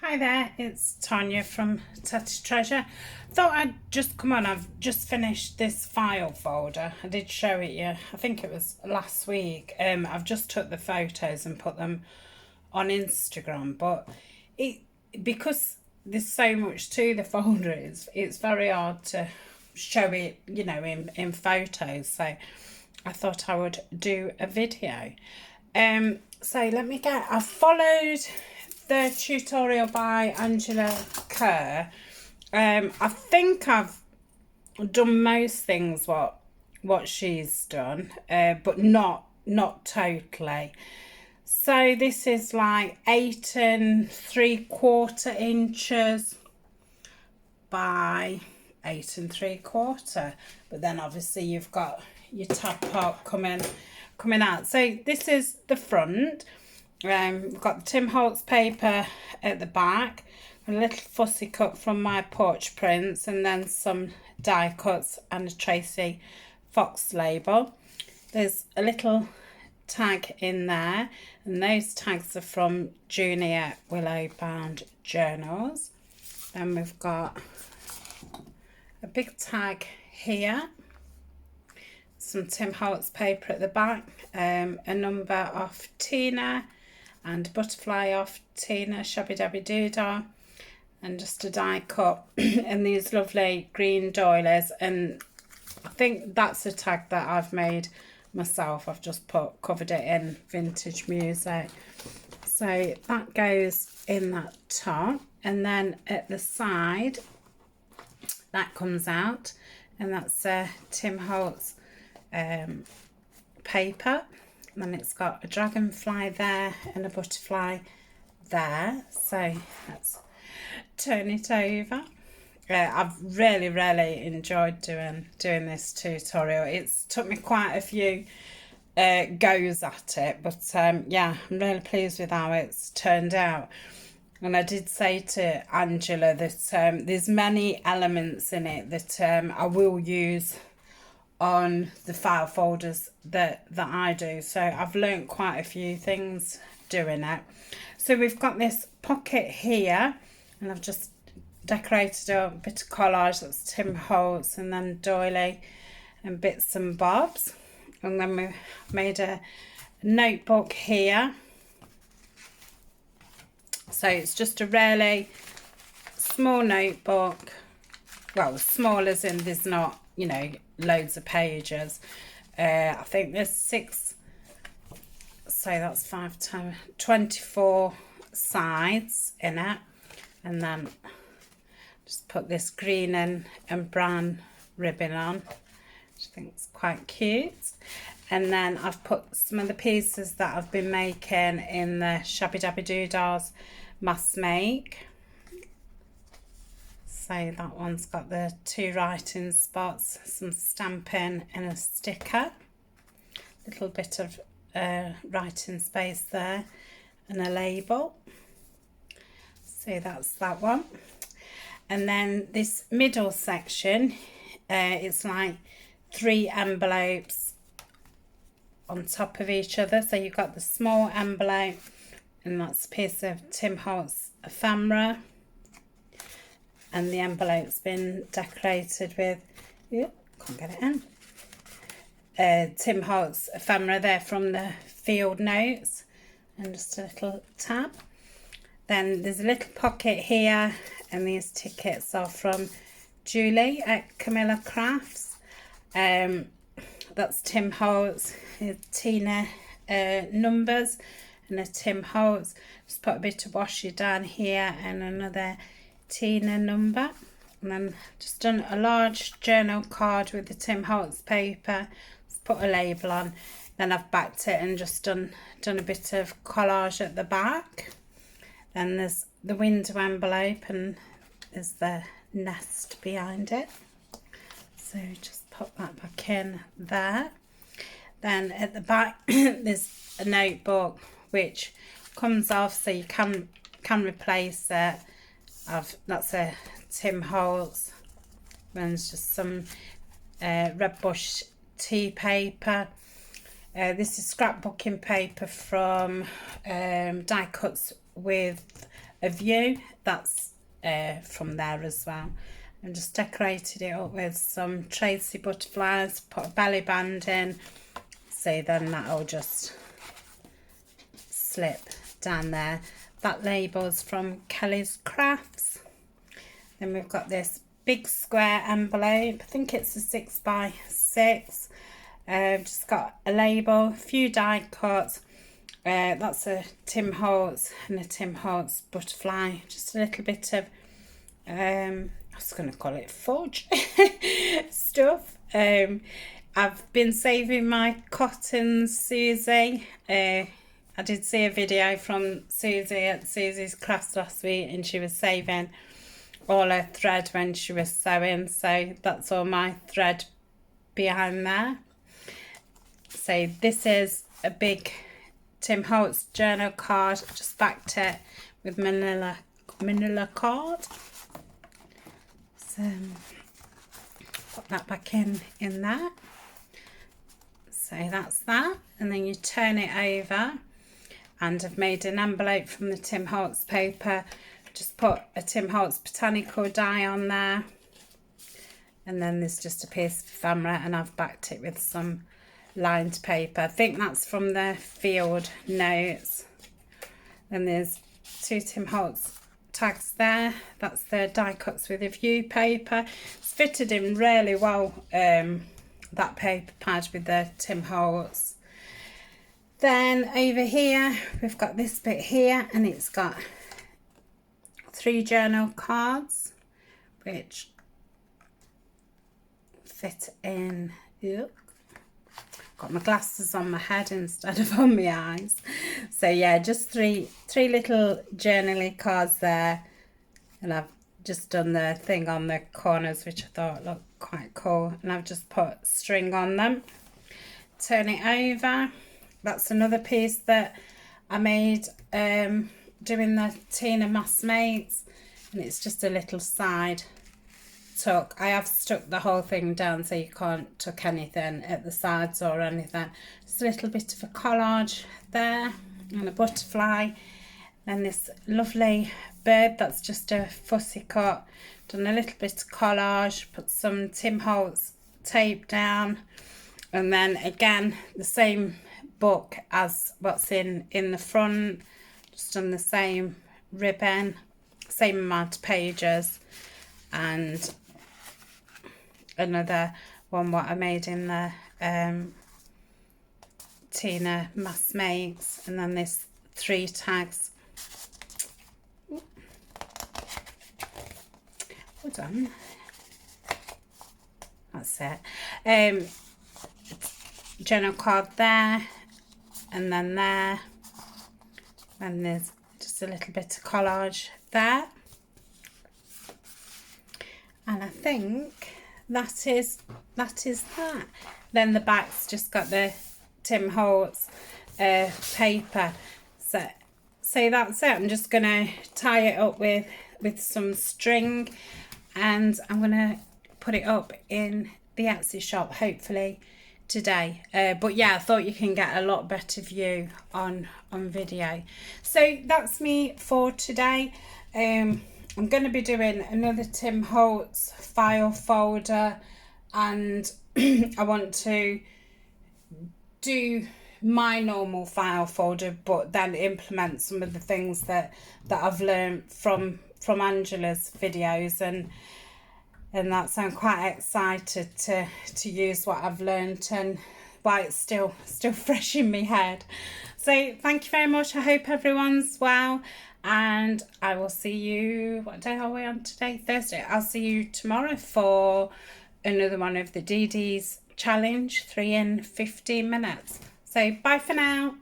Hi there, it's Tania from Tatty Treasure. Thought I'd just come on. I've just finished this file folder. I did show it you, I think it was last week. I've just took the photos and put them on Instagram, but because there's so much to the folder, it's very hard to show it, you know, in photos. So I thought I would do a video. So let me get, I've followed the tutorial by Angela Kerr. I think I've done most things what she's done, but not totally. So this is like 8 3/4 inches by 8 3/4, but then obviously you've got your tab part coming out. So this is the front. We've got the Tim Holtz paper at the back, a little fussy cut from my porch prints, and then some die cuts and a Tracie Fox label. There's a little tag in there, and those tags are from Junior Willow Bound Journals. Then we've got a big tag here, some Tim Holtz paper at the back, a number off Tina, and butterfly off Tina, Shabbydabbydoodah, and just a die cut and these lovely green doilies. And I think that's a tag that I've made myself. I've just covered it in vintage music. So that goes in that top, and then at the side that comes out, and that's a Tim Holtz paper. And then it's got a dragonfly there and a butterfly there. So let's turn it over. I've really enjoyed doing this tutorial. It's took me quite a few goes at it, but yeah, I'm really pleased with how it's turned out. And I did say to Angela that there's many elements in it that I will use on the file folders that I do. So I've learnt quite a few things doing it. So we've got this pocket here, and I've just decorated a bit of collage. That's Tim Holtz, and then doily and bits and bobs. And then we've made a notebook here. So it's just a really small notebook. Well, small as in there's not, you know, loads of pages. I think there's 6, so that's 5 times 24 sides in it. And then just put this green and brown ribbon on, which I think is quite cute. And then I've put some of the pieces that I've been making in the Shabbydabbydoodah mass make. So that one's got the 2 writing spots, some stamping and a sticker, little bit of writing space there, and a label. So that's that one. And then this middle section, it's like 3 envelopes on top of each other. So you've got the small envelope, and that's a piece of Tim Holtz Ephemera. And the envelope's been decorated with, can't get it in, Tim Holtz Ephemera there from the field notes, and just a little tab. Then there's a little pocket here, and these tickets are from Julie at Camilla Crafts. That's Tim Holtz, Tina numbers, and a Tim Holtz. Just put a bit of washi down here, and another Tina number. And then just done a large journal card with the Tim Holtz paper. Just put a label on. Then I've backed it and just done a bit of collage at the back. Then there's the window envelope, and there's the nest behind it. So just pop that back in there. Then at the back there's a notebook which comes off, so you can replace it. That's a Tim Holtz, and just some red bush tea paper. This is scrapbooking paper from Die Cuts with a view, that's from there as well. And just decorated it up with some Tracie butterflies, put a belly band in, so then that'll just slip down there. That label's from Kelly's Crafts. Then we've got this big square envelope, I think it's a 6x6. Just got a label, a few die cuts. That's a Tim Holtz and a Tim Holtz butterfly. Just a little bit of, I was going to call it fudge stuff. I've been saving my cottons, Susie. I did see a video from Susie at Susie's Crafts last week, and she was saving all her thread when she was sewing. So that's all my thread behind there. So this is a big Tim Holtz journal card. Just backed it with manila card. So put that back in there. So that's that, and then you turn it over, and I've made an envelope from the Tim Holtz paper. Just put a Tim Holtz botanical die on there, and then there's just a piece of ephemera, and I've backed it with some lined paper. I think that's from the field notes. And there's 2 Tim Holtz tags there. That's the die cuts with a view paper. It's fitted in really well, that paper pad with the Tim Holtz. Then over here we've got this bit here, and it's got 3 journal cards which fit in. Look, got my glasses on my head instead of on my eyes. So yeah, just three little journaling cards there, and I've just done the thing on the corners which I thought looked quite cool, and I've just put string on them. Turn it over. That's another piece that I made doing the Tina Mates, and it's just a little side tuck. I have stuck the whole thing down so you can't tuck anything at the sides or anything. Just a little bit of a collage there, and a butterfly, and this lovely bird that's just a fussy cut. Done a little bit of collage, put some Tim Holtz tape down, and then again the same book as what's in the front, just done the same ribbon, same amount of pages, and another one what I made in the Tina Mates, and then this 3 tags. Hold on, that's it. Journal card there, and then there, and there's just a little bit of collage there, and I think that is that. Then the back's just got the Tim Holtz paper. So that's it. I'm just gonna tie it up with some string, and I'm gonna put it up in the Etsy shop hopefully today. But yeah, I thought you can get a lot better view on video. So that's me for today. I'm going to be doing another Tim Holtz file folder, and I want to do my normal file folder, but then implement some of the things that I've learned from Angela's videos, and that's, I'm quite excited to use what I've learned and why it's still fresh in my head. So thank you very much. I hope everyone's well, and I will see you, what day are we on today? Thursday. I'll see you tomorrow for another one of the DD's challenge, 3 in 15 minutes. So bye for now.